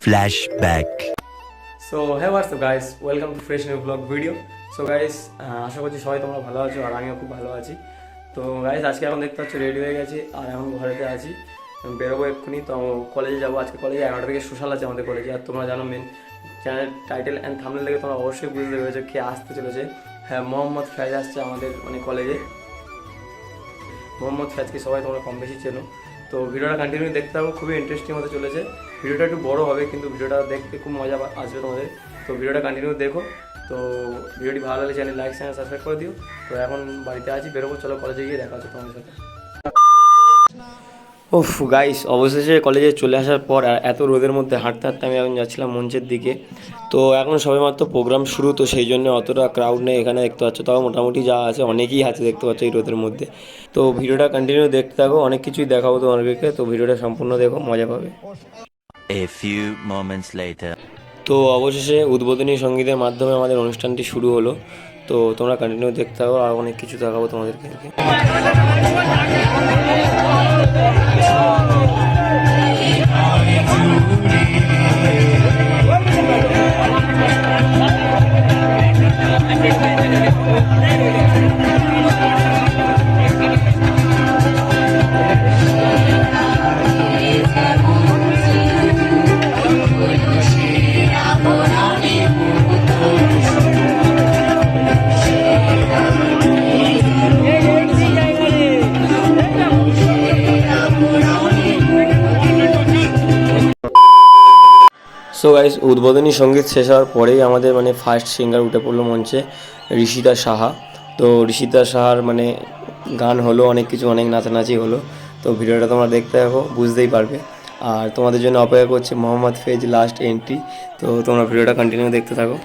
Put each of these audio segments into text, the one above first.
Flashback. So হ্যাঁ what's up guys, welcome to fresh new vlog video. So guys, আশা করছি সবাই তোমরা ভালো আছো আর আমিও খুব ভালো আছি। তো গাইস, আজকে এখন দেখতে পাচ্ছ রেডি হয়ে গেছি আর এখন ঘরেতে আছি, বেরোবো এক্ষুনি। তো কলেজে যাবো, আজকে কলেজে 11টা থেকে সোশ্যাল আছে আমাদের কলেজে। আর তোমরা জানো main channel title and thumbnail দেখে তোমরা অবশ্যই বুঝতে পেরেছো কে আসতে চলেছে। হ্যাঁ, মোহাম্মদ ফ্যাজ আসছে আমাদের কলেজে। মোহাম্মদ ফ্যাজকে সবাই তোমরা কম বেশি চেনো। তো ভিডিওটা কন্টিনিউ দেখতে থাকো, খুবই ইন্টারেস্টিং হতে চলেছে। ভিডিওটা একটু বড় হবে কিন্তু ভিডিওটা দেখতে খুব মজা আসবে তোমাদের। তো ভিডিওটা কন্টিনিউ দেখো। তো ভিডিওটি ভালো লাগলে চ্যানেল লাইক চ্যানেল সাবস্ক্রাইব করে দিও। তো এখন বাড়িতে আছি, বেরোবো, চলো কলেজে গিয়ে দেখা হচ্ছে তোমাদের সাথে। ওফ গাইস, অবশেষে কলেজে চলে আসার পর এত রোদের মধ্যে হাঁটতে হাঁটতে আমি এখন যাচ্ছিলাম মঞ্চের দিকে। তো এখন সবেমাত্র প্রোগ্রাম শুরু, তো সেই জন্য অতটা ক্রাউড নেই এখানে দেখতে পাচ্ছ। তাও মোটামুটি যা আছে অনেকেই আছে দেখতে পাচ্ছ এই রোদের মধ্যে। তো ভিডিওটা কন্টিনিউ দেখতে থাকো, অনেক কিছুই দেখাবো তোমাদেরকে। তো ভিডিওটা সম্পূর্ণ দেখো, মজা পাবে। A few moments later. তো অবশেষে উদ্বোধনী সঙ্গীতের মাধ্যমে আমাদের অনুষ্ঠানটি শুরু হলো। তো তোমরা কন্টিনিউ দেখতে থাকো, আর অনেক কিছু দেখাবো তোমাদেরকে। সো গাইস, উদ্বোধনী সঙ্গীত শেষ হওয়ার পরেই আমাদের ফার্স্ট সিঙ্গার উঠে পড়লো মঞ্চে, ঋষিতা সাহা। তো ঋষিতা সাহার গান হলো, অনেক কিছু, অনেক নাচানাচি হলো। তো ভিডিওটা তোমরা দেখতে থাকো, বুঝতেই পারবে। আর তোমাদের জন্য অপেক্ষা করছে মোহাম্মদ ফেজ লাস্ট এন্ট্রি। তো তোমরা ভিডিওটা কন্টিনিউ দেখতে থাকো।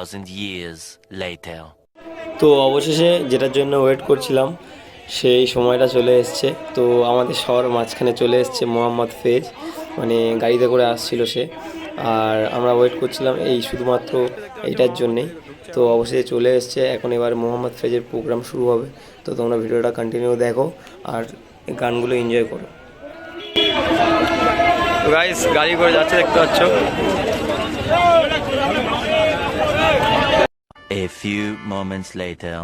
2,000 years later. তো অবশেষে যেটার জন্য ওয়েট করছিলাম সেই সময়টা চলে এসছে। তো আমাদের শহর মাঝখানে চলে এসছে মোহাম্মদ ফেজ, মানে গাড়িতে করে আসছিল সে, আর আমরা ওয়েট করছিলাম এই শুধুমাত্র এইটার জন্যেই। তো অবশেষে চলে এসছে, এখন এবার মোহাম্মদ ফেজের প্রোগ্রাম শুরু হবে। তো তোমরা ভিডিওটা কন্টিনিউ দেখো আর গানগুলো এনজয় করো। তো গাইস গাড়ি করে যাচ্ছে, দেখতে পাচ্ছ। A few moments later.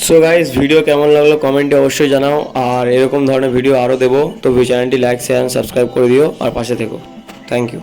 So guys video কেমন লাগলো কমেন্টে অবশ্যই জানাও, আর এরকম ধরনের ভিডিও আরও দেবো। তো চ্যানেলটি লাইক শেয়ার সাবস্ক্রাইব করে দিও আর পাশে থেকো। Thank you.